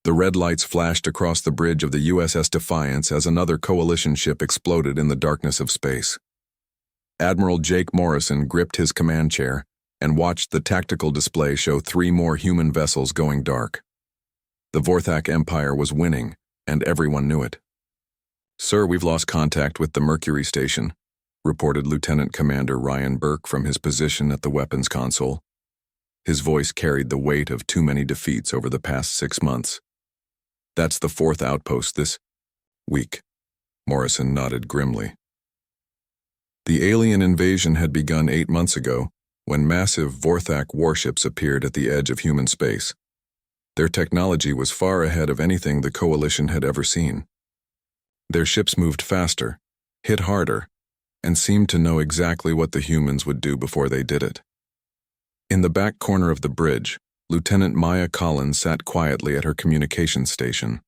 The red lights flashed across the bridge of the USS Defiance as another coalition ship exploded in the darkness of space. Admiral Jake Morrison gripped his command chair and watched the tactical display show 3 more human vessels going dark. The Vorthak Empire was winning, and everyone knew it. "Sir, we've lost contact with the Mercury station," reported Lieutenant Commander Ryan Burke from his position at the weapons console. His voice carried the weight of too many defeats over the past 6 months. "That's the 4th outpost this week," Morrison nodded grimly. The alien invasion had begun 8 months ago, when massive Vorthak warships appeared at the edge of human space. Their technology was far ahead of anything the Coalition had ever seen. Their ships moved faster, hit harder, and seemed to know exactly what the humans would do before they did it. In the back corner of the bridge, Lieutenant Maya Collins sat quietly at her communications station.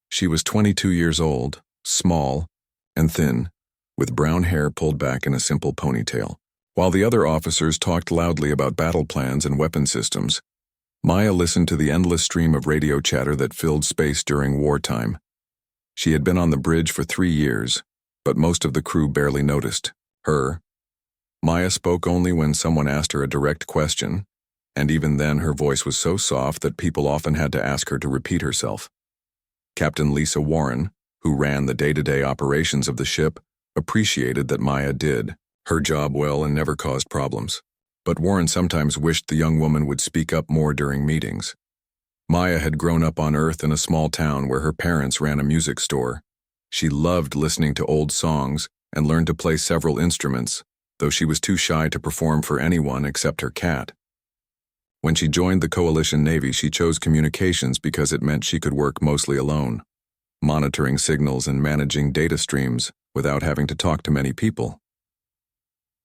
She was 22 years old, small, and thin, with brown hair pulled back in a simple ponytail. While the other officers talked loudly about battle plans and weapon systems, Maya listened to the endless stream of radio chatter that filled space during wartime. She had been on the bridge for 3 years, but most of the crew barely noticed her. Maya spoke only when someone asked her a direct question, and even then her voice was so soft that people often had to ask her to repeat herself. Captain Lisa Warren, who ran the day-to-day operations of the ship, appreciated that Maya did her job well and never caused problems. But Warren sometimes wished the young woman would speak up more during meetings. Maya had grown up on Earth in a small town where her parents ran a music store. She loved listening to old songs and learned to play several instruments, though she was too shy to perform for anyone except her cat. When she joined the Coalition Navy, she chose communications because it meant she could work mostly alone, monitoring signals and managing data streams without having to talk to many people.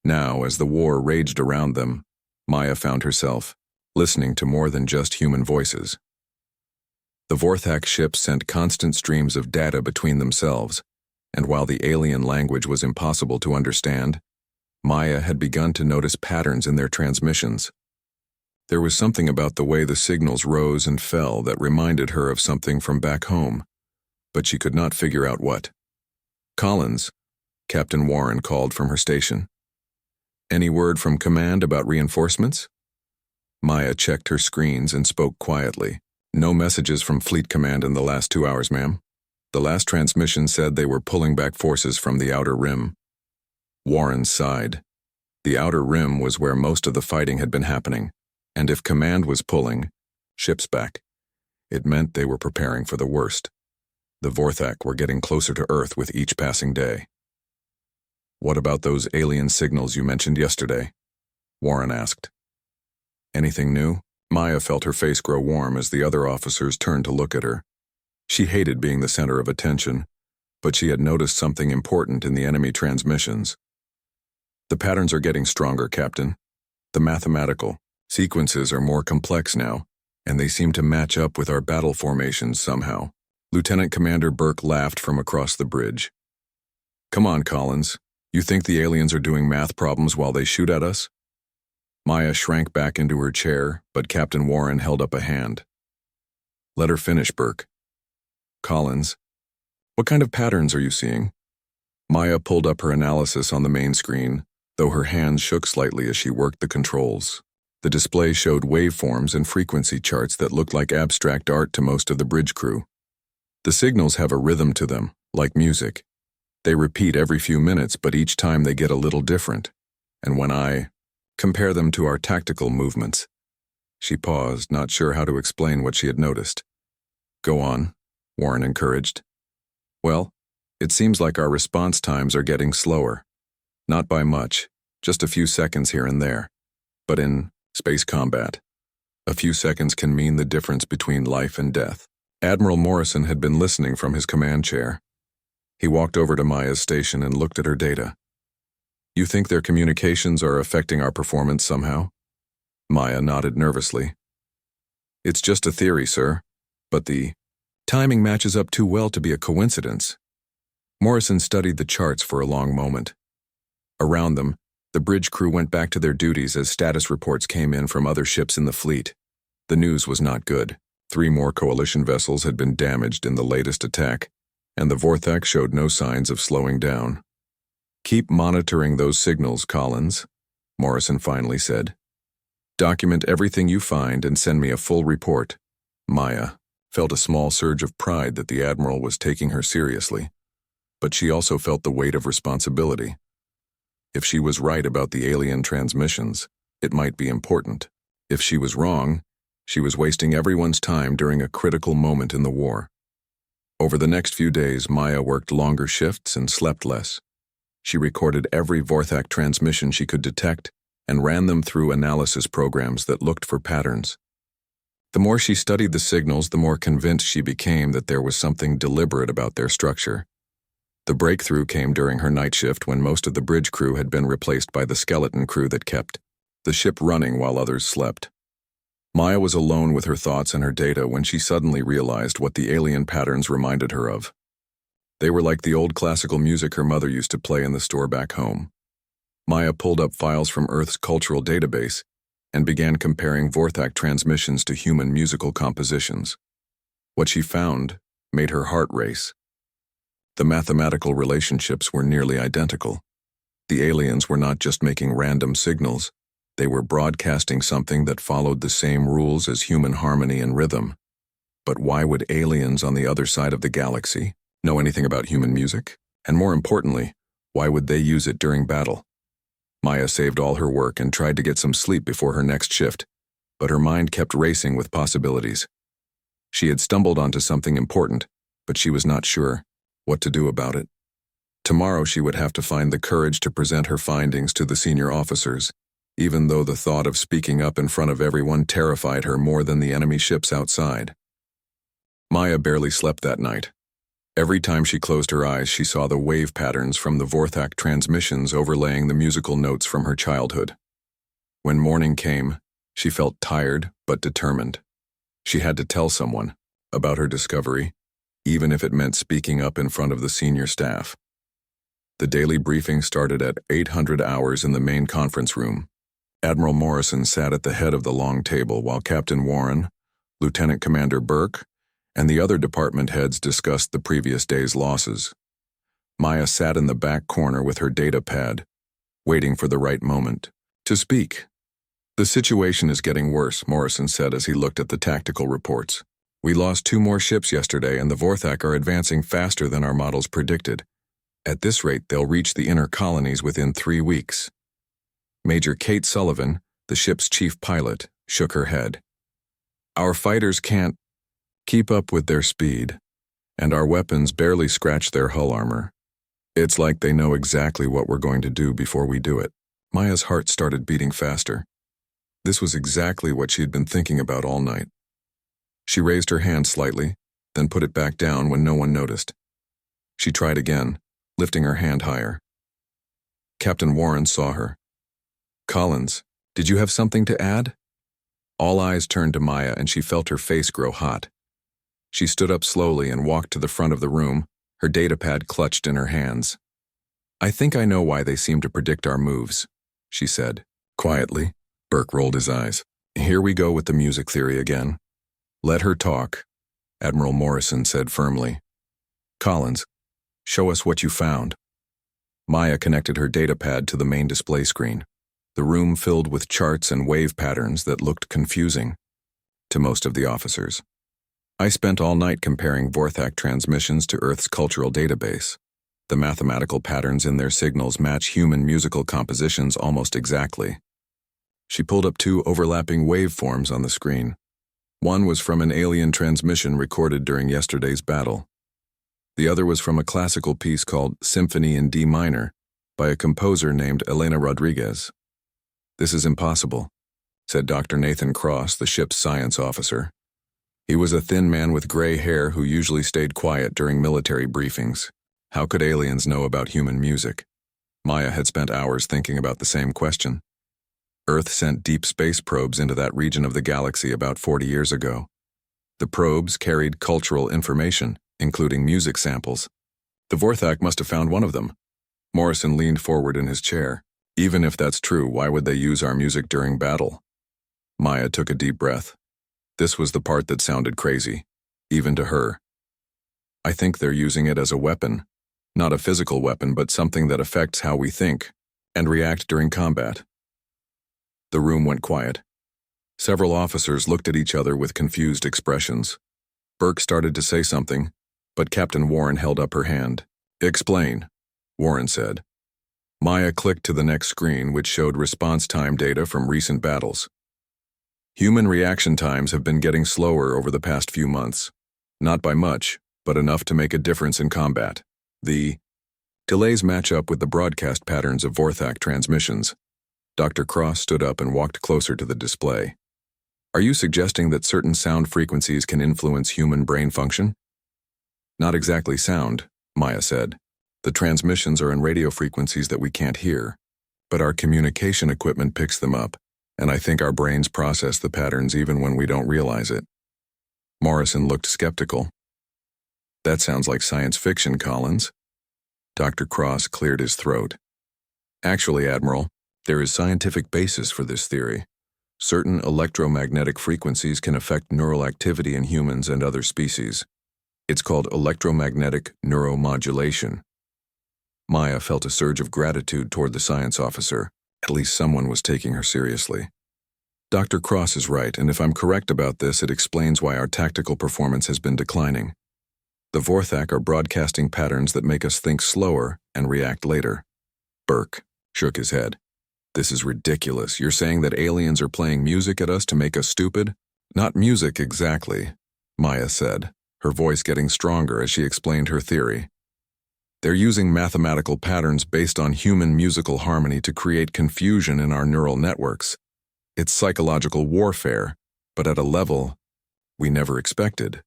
Now, as the war raged around them, Maya found herself listening to more than just human voices. The Vorthak ships sent constant streams of data between themselves, and while the alien language was impossible to understand, Maya had begun to notice patterns in their transmissions. There was something about the way the signals rose and fell that reminded her of something from back home, but she could not figure out what. "Collins," Captain Warren called from her station. "Any word from command about reinforcements?" Maya checked her screens and spoke quietly. "No messages from Fleet Command in the last 2 hours, ma'am. The last transmission said they were pulling back forces from the Outer Rim." Warren sighed. The Outer Rim was where most of the fighting had been happening, and if command was pulling ships back, it meant they were preparing for the worst. The Vorthak were getting closer to Earth with each passing day. "What about those alien signals you mentioned yesterday?" Warren asked. "Anything new?" Maya felt her face grow warm as the other officers turned to look at her. She hated being the center of attention, but she had noticed something important in the enemy transmissions. "The patterns are getting stronger, Captain. The mathematical sequences are more complex now, and they seem to match up with our battle formations somehow." Lieutenant Commander Burke laughed from across the bridge. "Come on, Collins. You think the aliens are doing math problems while they shoot at us?" Maya shrank back into her chair, but Captain Warren held up a hand. "Let her finish, Burke." "Collins, what kind of patterns are you seeing?" Maya pulled up her analysis on the main screen, though her hands shook slightly as she worked the controls. The display showed waveforms and frequency charts that looked like abstract art to most of the bridge crew. The signals have a rhythm to them, like music. They repeat every few minutes, but each time they get a little different. And when I compare them to our tactical movements. She paused, not sure how to explain what she had noticed. "Go on," Warren encouraged. "Well, it seems like our response times are getting slower. Not by much, just a few seconds here and there. But in space combat, a few seconds can mean the difference between life and death." Admiral Morrison had been listening from his command chair. He walked over to Maya's station and looked at her data. "You think their communications are affecting our performance somehow?" Maya nodded nervously. "It's just a theory, sir, but the timing matches up too well to be a coincidence." Morrison studied the charts for a long moment. Around them, the bridge crew went back to their duties as status reports came in from other ships in the fleet. The news was not good. 3 more coalition vessels had been damaged in the latest attack, and the Vorthak showed no signs of slowing down. "Keep monitoring those signals, Collins," Morrison finally said. "Document everything you find and send me a full report." Maya felt a small surge of pride that the Admiral was taking her seriously, but she also felt the weight of responsibility. If she was right about the alien transmissions, it might be important. If she was wrong, she was wasting everyone's time during a critical moment in the war. Over the next few days, Maya worked longer shifts and slept less. She recorded every Vorthak transmission she could detect and ran them through analysis programs that looked for patterns. The more she studied the signals, the more convinced she became that there was something deliberate about their structure. The breakthrough came during her night shift when most of the bridge crew had been replaced by the skeleton crew that kept the ship running while others slept. Maya was alone with her thoughts and her data when she suddenly realized what the alien patterns reminded her of. They were like the old classical music her mother used to play in the store back home. Maya pulled up files from Earth's cultural database and began comparing Vorthak transmissions to human musical compositions. What she found made her heart race. The mathematical relationships were nearly identical. The aliens were not just making random signals, they were broadcasting something that followed the same rules as human harmony and rhythm. But why would aliens on the other side of the galaxy know anything about human music? And more importantly, why would they use it during battle? Maya saved all her work and tried to get some sleep before her next shift, but her mind kept racing with possibilities. She had stumbled onto something important, but she was not sure what to do about it. Tomorrow she would have to find the courage to present her findings to the senior officers, even though the thought of speaking up in front of everyone terrified her more than the enemy ships outside. Maya barely slept that night. Every time she closed her eyes, she saw the wave patterns from the Vorthak transmissions overlaying the musical notes from her childhood. When morning came, she felt tired but determined. She had to tell someone about her discovery, even if it meant speaking up in front of the senior staff. The daily briefing started at 800 hours in the main conference room. Admiral Morrison sat at the head of the long table while Captain Warren, Lieutenant Commander Burke, and the other department heads discussed the previous day's losses. Maya sat in the back corner with her data pad, waiting for the right moment to speak. "The situation is getting worse," Morrison said as he looked at the tactical reports. "We lost 2 more ships yesterday, and the Vorthak are advancing faster than our models predicted. At this rate, they'll reach the inner colonies within 3 weeks." Major Kate Sullivan, the ship's chief pilot, shook her head. "Our fighters can't keep up with their speed, and our weapons barely scratch their hull armor. It's like they know exactly what we're going to do before we do it." Maya's heart started beating faster. This was exactly what she had been thinking about all night. She raised her hand slightly, then put it back down when no one noticed. She tried again, lifting her hand higher. Captain Warren saw her. "Collins, did you have something to add?" All eyes turned to Maya, and she felt her face grow hot. She stood up slowly and walked to the front of the room, her datapad clutched in her hands. "I think I know why they seem to predict our moves," she said. Quietly, Burke rolled his eyes. "Here we go with the music theory again." "Let her talk," Admiral Morrison said firmly. "Collins, show us what you found." Maya connected her datapad to the main display screen. The room filled with charts and wave patterns that looked confusing to most of the officers. "I spent all night comparing Vorthak transmissions to Earth's cultural database. The mathematical patterns in their signals match human musical compositions almost exactly." She pulled up 2 overlapping waveforms on the screen. One was from an alien transmission recorded during yesterday's battle. The other was from a classical piece called Symphony in D minor by a composer named Elena Rodriguez. "This is impossible," said Dr. Nathan Cross, the ship's science officer. He was a thin man with gray hair who usually stayed quiet during military briefings. How could aliens know about human music? Maya had spent hours thinking about the same question. Earth sent deep space probes into that region of the galaxy about 40 years ago. The probes carried cultural information, including music samples. The Vorthak must have found one of them. Morrison leaned forward in his chair. "Even if that's true, why would they use our music during battle?" Maya took a deep breath. This was the part that sounded crazy, even to her. I think they're using it as a weapon. Not a physical weapon, but something that affects how we think and react during combat. The room went quiet. Several officers looked at each other with confused expressions. Burke started to say something, but Captain Warren held up her hand. "Explain," Warren said. Maya clicked to the next screen, which showed response time data from recent battles. Human reaction times have been getting slower over the past few months. Not by much, but enough to make a difference in combat. The delays match up with the broadcast patterns of Vorthak transmissions. Dr. Cross stood up and walked closer to the display. "Are you suggesting that certain sound frequencies can influence human brain function?" "Not exactly sound," Maya said. "The transmissions are in radio frequencies that we can't hear, but our communication equipment picks them up, and I think our brains process the patterns even when we don't realize it." Morrison looked skeptical. "That sounds like science fiction, Collins." Dr. Cross cleared his throat. "Actually, Admiral, there is scientific basis for this theory. Certain electromagnetic frequencies can affect neural activity in humans and other species. It's called electromagnetic neuromodulation." Maya felt a surge of gratitude toward the science officer. At least someone was taking her seriously. "Dr. Cross is right, and if I'm correct about this, it explains why our tactical performance has been declining. The Vorthak are broadcasting patterns that make us think slower and react later." Burke shook his head. "This is ridiculous. You're saying that aliens are playing music at us to make us stupid?" "Not music exactly," Maya said, her voice getting stronger as she explained her theory. "They're using mathematical patterns based on human musical harmony to create confusion in our neural networks. It's psychological warfare, but at a level we never expected."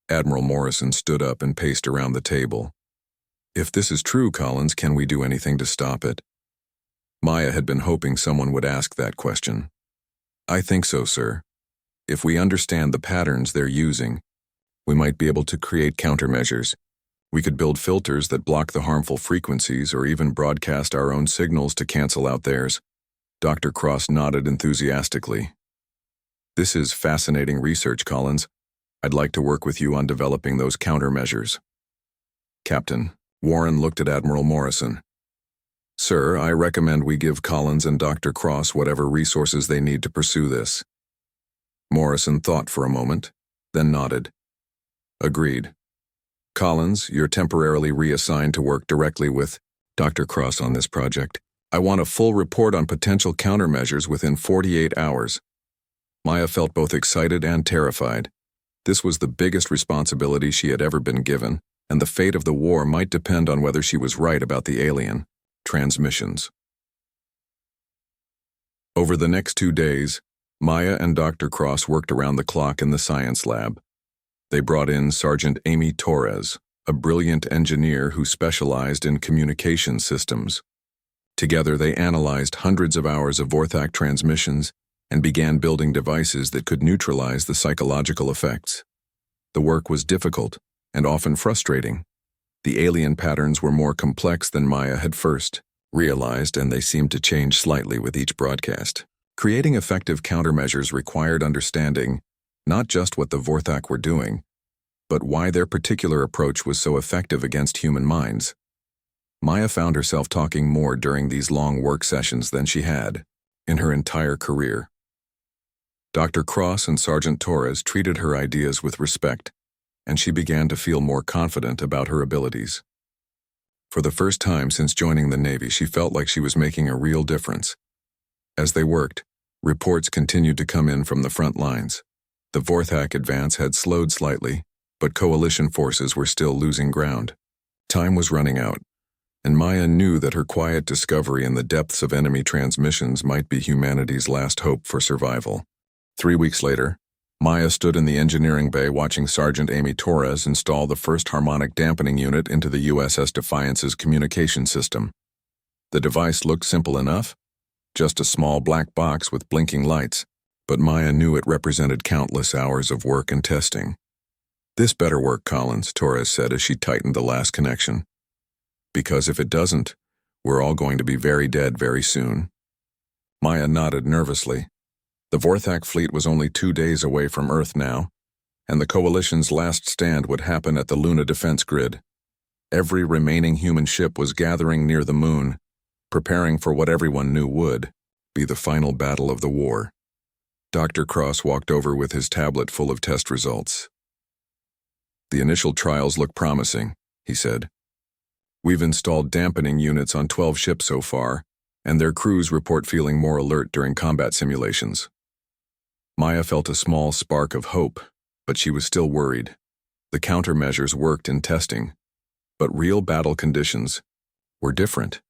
Admiral Morrison stood up and paced around the table. "If this is true, Collins, can we do anything to stop it?" Maya had been hoping someone would ask that question. "I think so, sir. If we understand the patterns they're using, we might be able to create countermeasures. We could build filters that block the harmful frequencies or even broadcast our own signals to cancel out theirs." Dr. Cross nodded enthusiastically. "This is fascinating research, Collins. I'd like to work with you on developing those countermeasures." "Captain," Warren looked at Admiral Morrison. "Sir, I recommend we give Collins and Dr. Cross whatever resources they need to pursue this." Morrison thought for a moment, then nodded. "Agreed. Collins, you're temporarily reassigned to work directly with Dr. Cross on this project. I want a full report on potential countermeasures within 48 hours." Maya felt both excited and terrified. This was the biggest responsibility she had ever been given, and the fate of the war might depend on whether she was right about the alien transmissions. Over the next 2 days, Maya and Dr. Cross worked around the clock in the science lab. They brought in Sergeant Amy Torres, a brilliant engineer who specialized in communication systems. Together they analyzed hundreds of hours of Vorthak transmissions and began building devices that could neutralize the psychological effects. The work was difficult and often frustrating. The alien patterns were more complex than Maya had first realized, and they seemed to change slightly with each broadcast. Creating effective countermeasures required understanding not just what the Vorthak were doing, but why their particular approach was so effective against human minds. Maya found herself talking more during these long work sessions than she had in her entire career. Dr. Cross and Sergeant Torres treated her ideas with respect, and she began to feel more confident about her abilities. For the first time since joining the Navy, she felt like she was making a real difference. As they worked, reports continued to come in from the front lines. The Vorthak advance had slowed slightly, but coalition forces were still losing ground. Time was running out, and Maya knew that her quiet discovery in the depths of enemy transmissions might be humanity's last hope for survival. 3 weeks later, Maya stood in the engineering bay watching Sergeant Amy Torres install the first harmonic dampening unit into the USS Defiance's communication system. The device looked simple enough, just a small black box with blinking lights, but Maya knew it represented countless hours of work and testing. "This better work, Collins," Torres said as she tightened the last connection. "Because if it doesn't, we're all going to be very dead very soon." Maya nodded nervously. The Vorthak fleet was only 2 days away from Earth now, and the Coalition's last stand would happen at the Luna defense grid. Every remaining human ship was gathering near the moon, preparing for what everyone knew would be the final battle of the war. Dr. Cross walked over with his tablet full of test results. "The initial trials look promising," he said. "We've installed dampening units on 12 ships so far, and their crews report feeling more alert during combat simulations." Maya felt a small spark of hope, but she was still worried. The countermeasures worked in testing, but real battle conditions were different.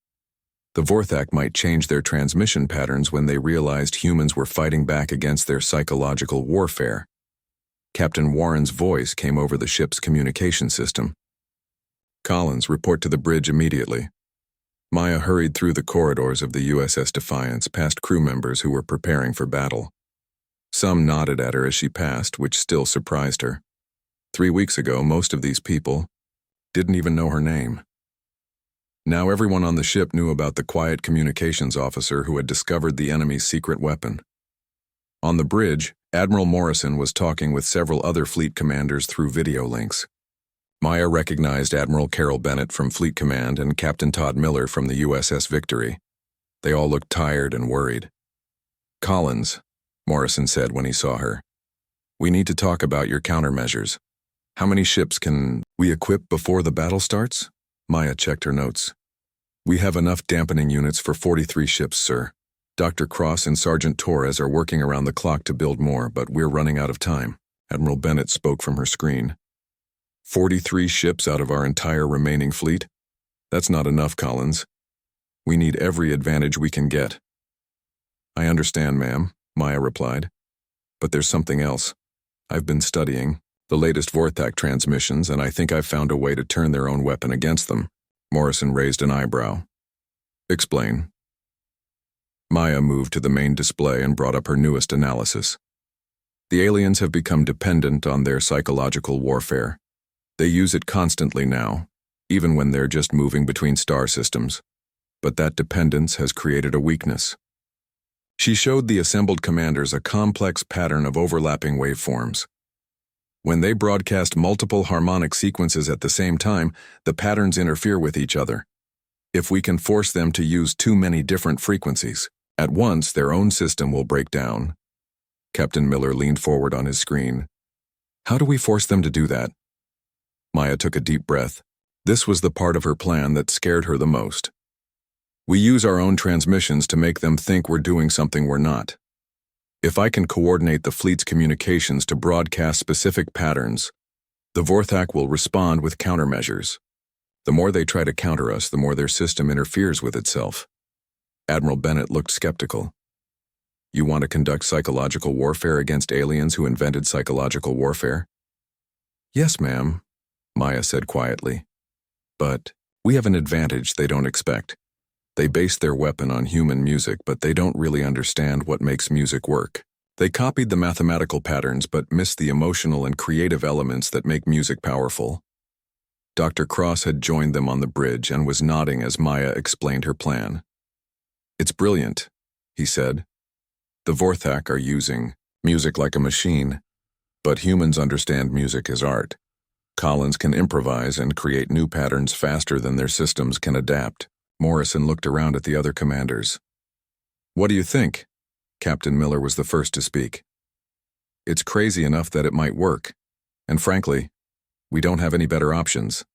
The Vorthak might change their transmission patterns when they realized humans were fighting back against their psychological warfare. Captain Warren's voice came over the ship's communication system. "Collins, report to the bridge immediately." Maya hurried through the corridors of the USS Defiance past crew members who were preparing for battle. Some nodded at her as she passed, which still surprised her. 3 weeks ago, most of these people didn't even know her name. Now everyone on the ship knew about the quiet communications officer who had discovered the enemy's secret weapon. On the bridge, Admiral Morrison was talking with several other fleet commanders through video links. Maya recognized Admiral Carol Bennett from Fleet Command and Captain Todd Miller from the USS Victory. They all looked tired and worried. "Collins," Morrison said when he saw her, "we need to talk about your countermeasures. How many ships can we equip before the battle starts?" Maya checked her notes. "We have enough dampening units for 43 ships, sir. Dr. Cross and Sergeant Torres are working around the clock to build more, but we're running out of time." Admiral Bennett spoke from her screen. 43 ships out of our entire remaining fleet? That's not enough, Collins. We need every advantage we can get." "I understand, ma'am," Maya replied. "But there's something else. I've been studying the latest Vorthak transmissions, and I think I've found a way to turn their own weapon against them." Morrison raised an eyebrow. "Explain." Maya moved to the main display and brought up her newest analysis. The aliens have become dependent on their psychological warfare. They use it constantly now, even when they're just moving between star systems. But that dependence has created a weakness. She showed the assembled commanders a complex pattern of overlapping waveforms. When they broadcast multiple harmonic sequences at the same time, the patterns interfere with each other. If we can force them to use too many different frequencies at once, their own system will break down. Captain Miller leaned forward on his screen. "How do we force them to do that?" Maya took a deep breath. This was the part of her plan that scared her the most. "We use our own transmissions to make them think we're doing something we're not. If I can coordinate the fleet's communications to broadcast specific patterns, the Vorthak will respond with countermeasures. The more they try to counter us, the more their system interferes with itself." Admiral Bennett looked skeptical. "You want to conduct psychological warfare against aliens who invented psychological warfare?" "Yes, ma'am," Maya said quietly. "But we have an advantage they don't expect. They base their weapon on human music, but they don't really understand what makes music work. They copied the mathematical patterns but missed the emotional and creative elements that make music powerful." Dr. Cross had joined them on the bridge and was nodding as Maya explained her plan. "It's brilliant," he said. "The Vorthak are using music like a machine, but humans understand music as art. Collins can improvise and create new patterns faster than their systems can adapt." Morrison looked around at the other commanders. "What do you think?" Captain Miller was the first to speak. "It's crazy enough that it might work, and frankly, we don't have any better options."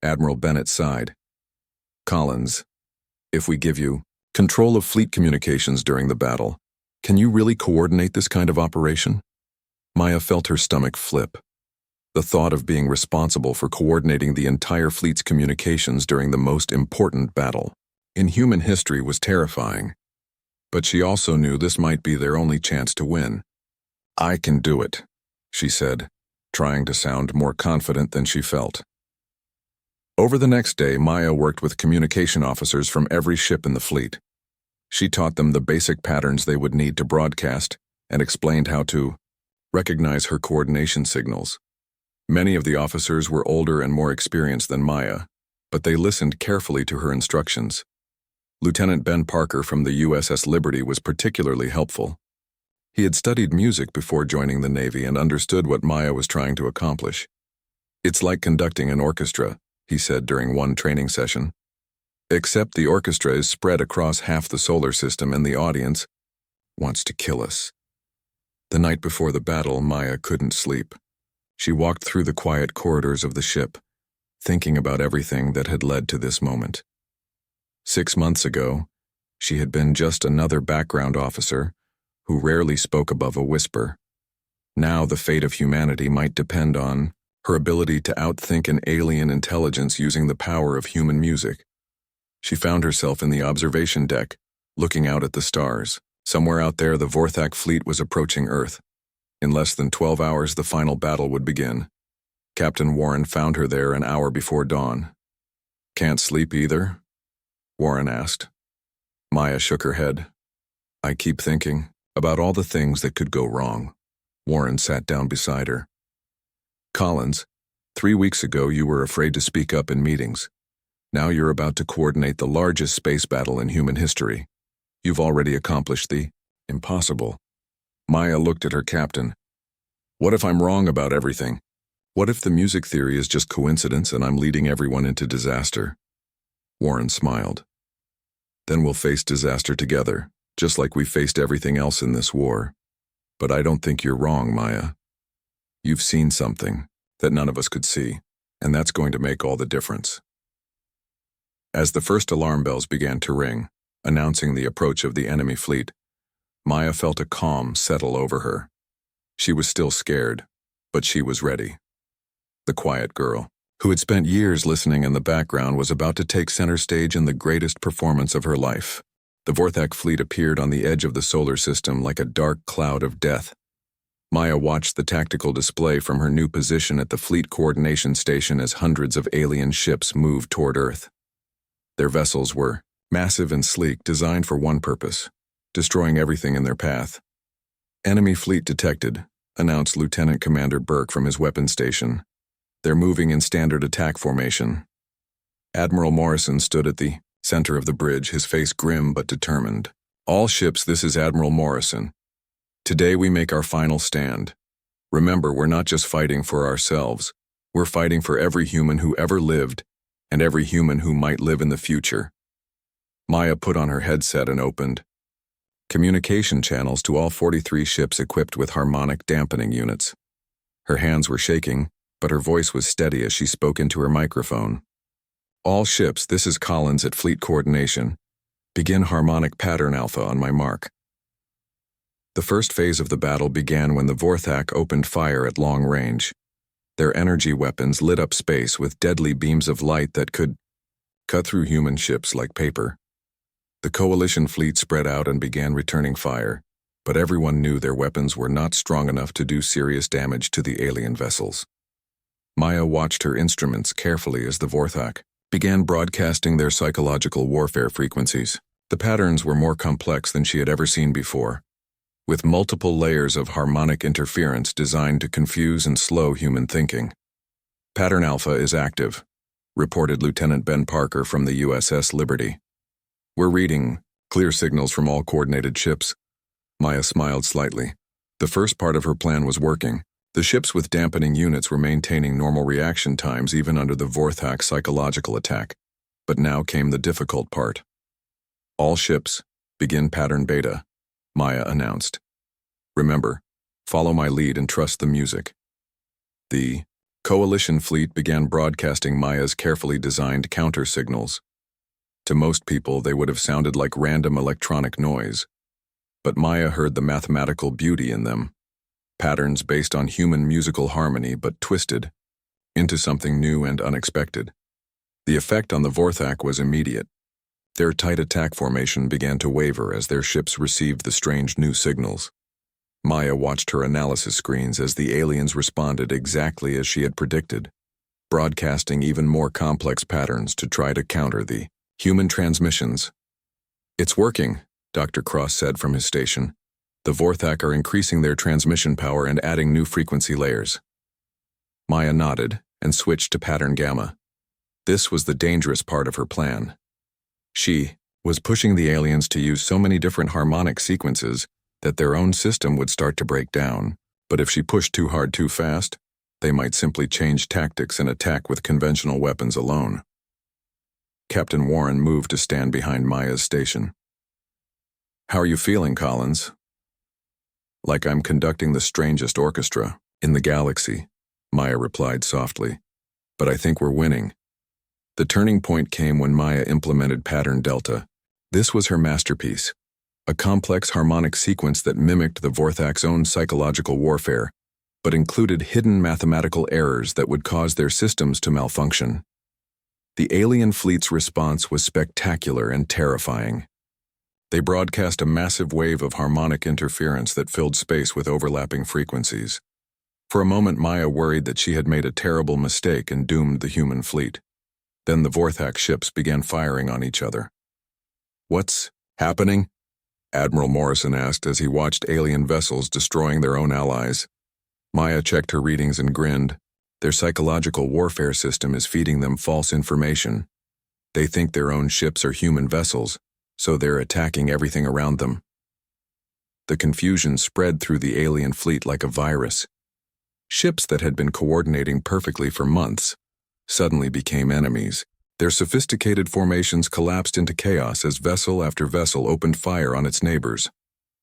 Admiral Bennett sighed. "Collins, if we give you control of fleet communications during the battle, can you really coordinate this kind of operation?" Maya felt her stomach flip. The thought of being responsible for coordinating the entire fleet's communications during the most important battle in human history was terrifying. But she also knew this might be their only chance to win. "I can do it," she said, trying to sound more confident than she felt. Over the next day, Maya worked with communication officers from every ship in the fleet. She taught them the basic patterns they would need to broadcast and explained how to recognize her coordination signals. Many of the officers were older and more experienced than Maya, but they listened carefully to her instructions. Lieutenant Ben Parker from the USS Liberty was particularly helpful. He had studied music before joining the Navy and understood what Maya was trying to accomplish. "It's like conducting an orchestra," he said during one training session. "Except the orchestra is spread across half the solar system and the audience wants to kill us." The night before the battle, Maya couldn't sleep. She walked through the quiet corridors of the ship, thinking about everything that had led to this moment. 6 months ago, she had been just another background officer who rarely spoke above a whisper. Now the fate of humanity might depend on her ability to outthink an alien intelligence using the power of human music. She found herself in the observation deck, looking out at the stars. Somewhere out there, the Vorthak fleet was approaching Earth. In less than 12 hours, the final battle would begin. Captain Warren found her there an hour before dawn. "Can't sleep either?" Warren asked. Maya shook her head. "I keep thinking about all the things that could go wrong." Warren sat down beside her. "Collins, 3 weeks ago you were afraid to speak up in meetings. Now you're about to coordinate the largest space battle in human history. You've already accomplished the impossible." Maya looked at her captain. "What if I'm wrong about everything? What if the music theory is just coincidence and I'm leading everyone into disaster?" Warren smiled. "Then we'll face disaster together, just like we faced everything else in this war. But I don't think you're wrong, Maya. You've seen something that none of us could see, and that's going to make all the difference." As the first alarm bells began to ring, announcing the approach of the enemy fleet, Maya felt a calm settle over her. She was still scared, but she was ready. The quiet girl, who had spent years listening in the background, was about to take center stage in the greatest performance of her life. The Vorthak fleet appeared on the edge of the solar system like a dark cloud of death. Maya watched the tactical display from her new position at the fleet coordination station as hundreds of alien ships moved toward Earth. Their vessels were massive and sleek, designed for one purpose: destroying everything in their path. "Enemy fleet detected," announced Lieutenant Commander Burke from his weapons station. "They're moving in standard attack formation." Admiral Morrison stood at the center of the bridge, his face grim but determined. "All ships, this is Admiral Morrison. Today we make our final stand. Remember, we're not just fighting for ourselves. We're fighting for every human who ever lived and every human who might live in the future." Maya put on her headset and opened communication channels to all 43 ships equipped with harmonic dampening units. Her hands were shaking, but her voice was steady as she spoke into her microphone. "All ships, this is Collins at Fleet Coordination. Begin harmonic pattern alpha on my mark." The first phase of the battle began when the Vorthak opened fire at long range. Their energy weapons lit up space with deadly beams of light that could cut through human ships like paper. The coalition fleet spread out and began returning fire, but everyone knew their weapons were not strong enough to do serious damage to the alien vessels. Maya watched her instruments carefully as the Vorthak began broadcasting their psychological warfare frequencies. The patterns were more complex than she had ever seen before, with multiple layers of harmonic interference designed to confuse and slow human thinking. "Pattern Alpha is active," reported Lieutenant Ben Parker from the USS Liberty. "We're reading clear signals from all coordinated ships." Maya smiled slightly. The first part of her plan was working. The ships with dampening units were maintaining normal reaction times even under the Vorthak psychological attack. But now came the difficult part. "All ships, begin pattern beta," Maya announced. "Remember, follow my lead and trust the music." The coalition fleet began broadcasting Maya's carefully designed counter signals. To most people, they would have sounded like random electronic noise, but Maya heard the mathematical beauty in them. Patterns based on human musical harmony but twisted into something new and unexpected. The effect on the Vorthak was immediate. Their tight attack formation began to waver as their ships received the strange new signals. Maya watched her analysis screens as the aliens responded exactly as she had predicted, broadcasting even more complex patterns to try to counter the human transmissions. "It's working," Dr. Cross said from his station. "The Vorthak are increasing their transmission power and adding new frequency layers." Maya nodded and switched to pattern gamma. This was the dangerous part of her plan. She was pushing the aliens to use so many different harmonic sequences that their own system would start to break down, but if she pushed too hard too fast, they might simply change tactics and attack with conventional weapons alone. Captain Warren moved to stand behind Maya's station. "How are you feeling, Collins?" "Like I'm conducting the strangest orchestra in the galaxy," Maya replied softly. "But I think we're winning." The turning point came when Maya implemented Pattern Delta. This was her masterpiece, a complex harmonic sequence that mimicked the Vorthak's own psychological warfare, but included hidden mathematical errors that would cause their systems to malfunction. The alien fleet's response was spectacular and terrifying. They broadcast a massive wave of harmonic interference that filled space with overlapping frequencies. For a moment, Maya worried that she had made a terrible mistake and doomed the human fleet. Then the Vorthak ships began firing on each other. "What's happening?" Admiral Morrison asked as he watched alien vessels destroying their own allies. Maya checked her readings and grinned. Their psychological warfare system is feeding them false information. They think their own ships are human vessels, so they're attacking everything around them. The confusion spread through the alien fleet like a virus. Ships that had been coordinating perfectly for months suddenly became enemies. Their sophisticated formations collapsed into chaos as vessel after vessel opened fire on its neighbors.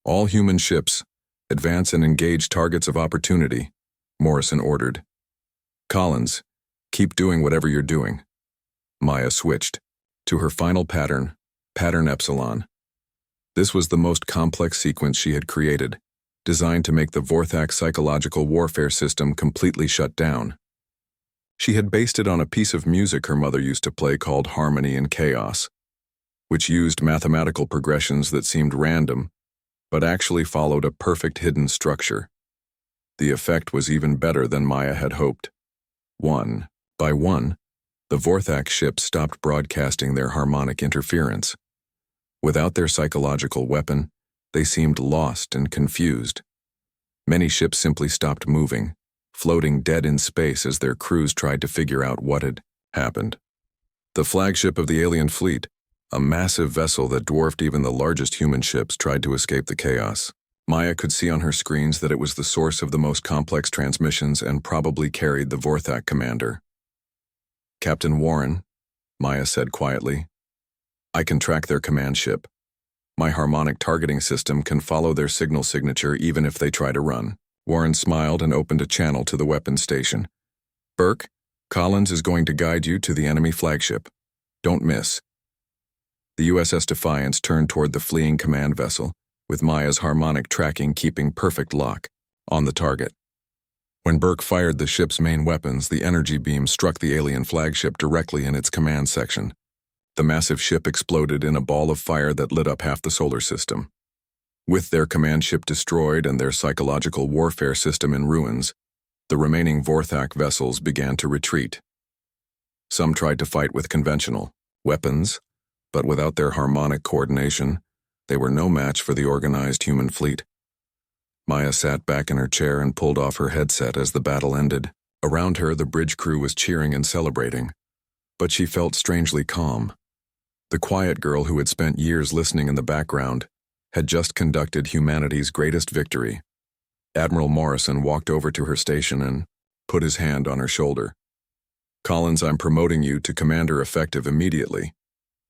"All human ships, advance and engage targets of opportunity," Morrison ordered. "Collins, keep doing whatever you're doing." Maya switched to her final pattern, Pattern Epsilon. This was the most complex sequence she had created, designed to make the Vorthak psychological warfare system completely shut down. She had based it on a piece of music her mother used to play called Harmony and Chaos, which used mathematical progressions that seemed random, but actually followed a perfect hidden structure. The effect was even better than Maya had hoped. One by one, the Vorthak ships stopped broadcasting their harmonic interference. Without their psychological weapon, they seemed lost and confused. Many ships simply stopped moving, floating dead in space as their crews tried to figure out what had happened. The flagship of the alien fleet, a massive vessel that dwarfed even the largest human ships, tried to escape the chaos. Maya could see on her screens that it was the source of the most complex transmissions and probably carried the Vorthak commander. "Captain Warren," Maya said quietly, "I can track their command ship. My harmonic targeting system can follow their signal signature even if they try to run." Warren smiled and opened a channel to the weapons station. "Burke, Collins is going to guide you to the enemy flagship. Don't miss." The USS Defiance turned toward the fleeing command vessel, with Maya's harmonic tracking keeping perfect lock on the target. When Burke fired the ship's main weapons, the energy beam struck the alien flagship directly in its command section. The massive ship exploded in a ball of fire that lit up half the solar system. With their command ship destroyed and their psychological warfare system in ruins, the remaining Vorthak vessels began to retreat. Some tried to fight with conventional weapons, but without their harmonic coordination, they were no match for the organized human fleet. Maya sat back in her chair and pulled off her headset as the battle ended. Around her, the bridge crew was cheering and celebrating, but she felt strangely calm. The quiet girl who had spent years listening in the background had just conducted humanity's greatest victory. Admiral Morrison walked over to her station and put his hand on her shoulder. "Collins, I'm promoting you to Commander Effective immediately,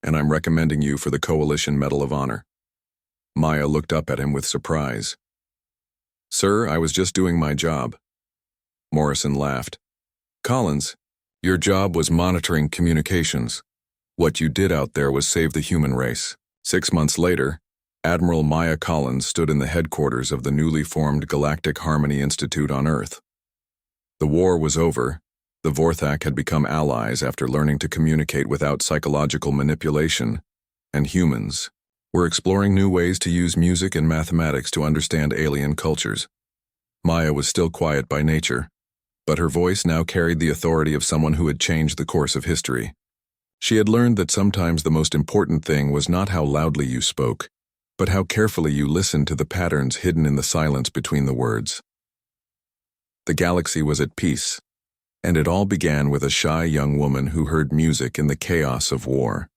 and I'm recommending you for the Coalition Medal of Honor." Maya looked up at him with surprise. "Sir, I was just doing my job." Morrison laughed. "Collins, your job was monitoring communications. What you did out there was save the human race." 6 months later, Admiral Maya Collins stood in the headquarters of the newly formed Galactic Harmony Institute on Earth. The war was over. The Vorthak had become allies after learning to communicate without psychological manipulation, and humans were exploring new ways to use music and mathematics to understand alien cultures. Maya was still quiet by nature, but her voice now carried the authority of someone who had changed the course of history. She had learned that sometimes the most important thing was not how loudly you spoke, but how carefully you listened to the patterns hidden in the silence between the words. The galaxy was at peace, and it all began with a shy young woman who heard music in the chaos of war.